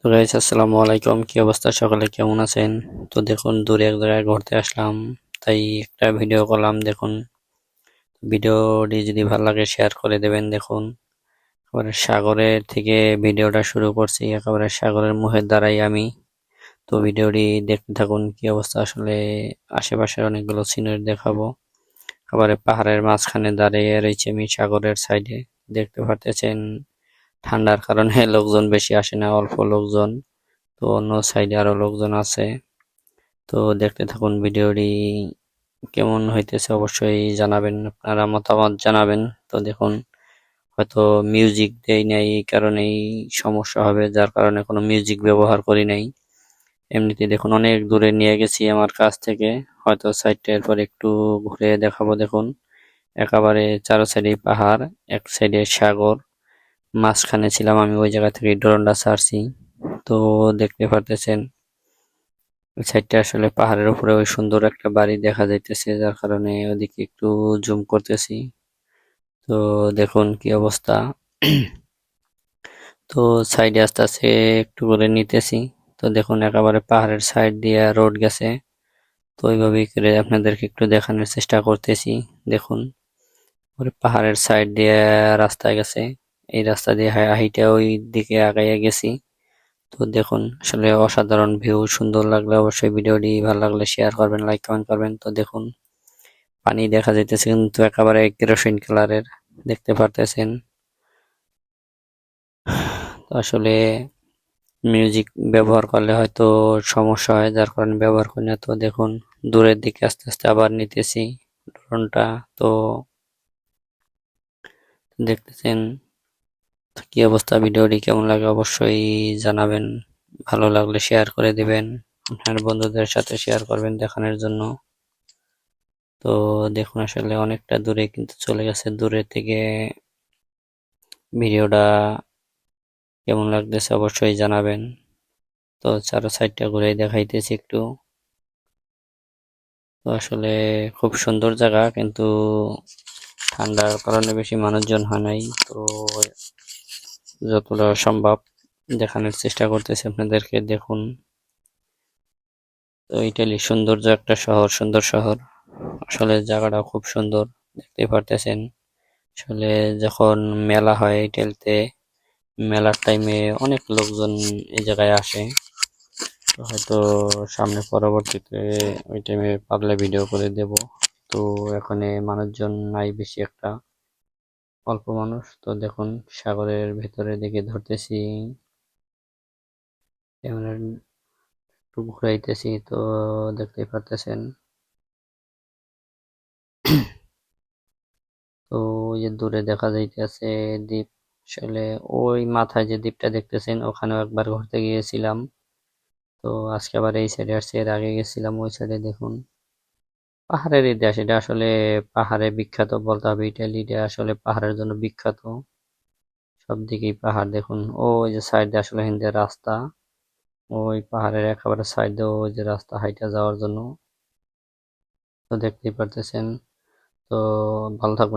তো গাইস, আসসালামু আলাইকুম। কি অবস্থা, সকলে কেমন আছেন? তো দেখুন, দূরে এক জায়গায় ঘুরতে আসলাম, তাই একটা ভিডিও করলাম। দেখুন, ভিডিওটি যদি ভালো লাগে শেয়ার করে দেবেন। দেখুন, একেবারে সাগরের থেকে ভিডিওটা শুরু করছি, একেবারে সাগরের মুখের দ্বারাই আমি। তো ভিডিওটি দেখতে থাকুন। কি অবস্থা, আসলে আশেপাশের অনেকগুলো সিনারি দেখাবো। একেবারে পাহাড়ের মাঝখানে দাঁড়িয়ে রয়েছে আমি সাগরের সাইডে। দেখতে পারতেছেন, ঠান্ডার কারণে লোকজন বেশি আসে না, অল্প লোকজন। তো অন্য সাইডে আরো লোকজন আছে। তো দেখতে থাকুন ভিডিওটি। কেমন হইতেছে অবশ্যই জানাবেন, আপনারা মতামত জানাবেন। তো দেখুন, হয়তো মিউজিক দেই নাই, এই কারণেই সমস্যা হবে, যার কারণে কোনো মিউজিক ব্যবহার করি নাই। এমনিতে দেখুন, অনেক দূরে নিয়ে গেছি আমার কাছ থেকে। হয়তো সাইডটা এরপর একটু ঘুরে দেখাবো। দেখুন, একেবারে চারো সাইডে পাহাড়, এক সাইডে সাগর, মাঝখানে ছিলাম আমি। ওই জায়গা থেকে ড্রোনটা ছাড়ছি। তো দেখতে পারতেছেন, ওই সাইডটা আসলে পাহাড়ের উপরে ওই সুন্দর একটা বাড়ি দেখা যাইতেছে, যার কারণে ওদিকে একটু জুম করতেছি। তো দেখুন কি অবস্থা। তো সাইডে আস্তে আস্তে একটু করে নিতেছি। তো দেখুন, একেবারে পাহাড়ের সাইড দিয়ে রোড গেছে। তো ওইভাবেই করে আপনাদেরকে একটু দেখানোর চেষ্টা করতেছি। দেখুন, ওই পাহাড়ের সাইড দিয়ে রাস্তায় গেছে। এই রাস্তা দিয়ে হাইটে ওই দিকে আগাইয়া গেছি। তো দেখুন, আসলে অসাধারণ ভিউ। সুন্দর লাগলে অবশ্যই ভিডিওটি ভালো লাগলে শেয়ার করবেন, লাইক কমেন্ট করবেন। তো দেখুন, পানি দেখা যাইতেছে কিন্তু একেবারে কেরোসিন কালারের, দেখতে পারতেছেন। তো আসলে মিউজিক ব্যবহার করলে হয়তো সমস্যা হয়, যার কারণে ব্যবহার করি না। তো দেখুন, দূরের দিকে আস্তে আস্তে আবার নিতেছি ড্রোনটা। তো দেখতেছেন, তো কি অবস্থা, ভিডিওটি কেমন লাগে অবশ্যই জানাবেন। ভালো লাগলে শেয়ার করে দিবেন, আপনার বন্ধুদের সাথে শেয়ার করবেন দেখানোর জন্য। তো দেখুন, আসলে অনেকটা দূরে কিন্তু চলে গেছে। দূরে থেকে ভিডিওটা কেমন লাগতেছে অবশ্যই জানাবেন। তো চারো সাইডটা ঘুরে দেখাইতেছি একটু। তো আসলে খুব সুন্দর জায়গা, কিন্তু ঠান্ডার কারণে বেশি মানুষজন হয় নাই। তো যতটা সম্ভব দেখানোর চেষ্টা করতেছি আপনাদেরকে। দেখুন, তো ইটালি সৌন্দর্য একটা শহর, সুন্দর শহর। আসলে জায়গাটা খুব সুন্দর, দেখতে পারতেছেন। আসলে যখন মেলা হয় ইটালিতে, মেলার টাইমে অনেক লোকজন এই জায়গায় আসে। তো হয়তো সামনে পরবর্তীতে ওই টাইমে পারলে ভিডিও করে দেব। তো এখানে মানুষজন নাই বেশি একটা, অল্প মানুষ। তো দেখুন, সাগরের ভেতরে দিকে ধরতেছি, ক্যামেরা একটু ঘুরাইতেছি। তো দেখতেই পারতেছেন। তো ওই যে দূরে দেখা যাইতেছে দ্বীপ। আসলে ওই মাথায় যে দ্বীপটা দেখতেছেন, ওখানেও একবার ঘুরতে গিয়েছিলাম। তো আজকে আবার এই সাইডে আসছি, এর আগে গেছিলাম ওই সাইডে। দেখুন, পাহাড়ের দেশ এটা, আসলে পাহাড়ে বিখ্যাত বলতে হবে। ইটালিটা আসলে পাহাড়ের জন্য বিখ্যাত, সব দিকেই পাহাড়। দেখুন, ওই যে সাইডে আসলে হিন্দি রাস্তা, ওই পাহাড়ের একেবারে সাইডে ওই যে রাস্তা হাইটা যাওয়ার জন্য। তো দেখতেই পারতেছেন। তো ভালো থাকবেন।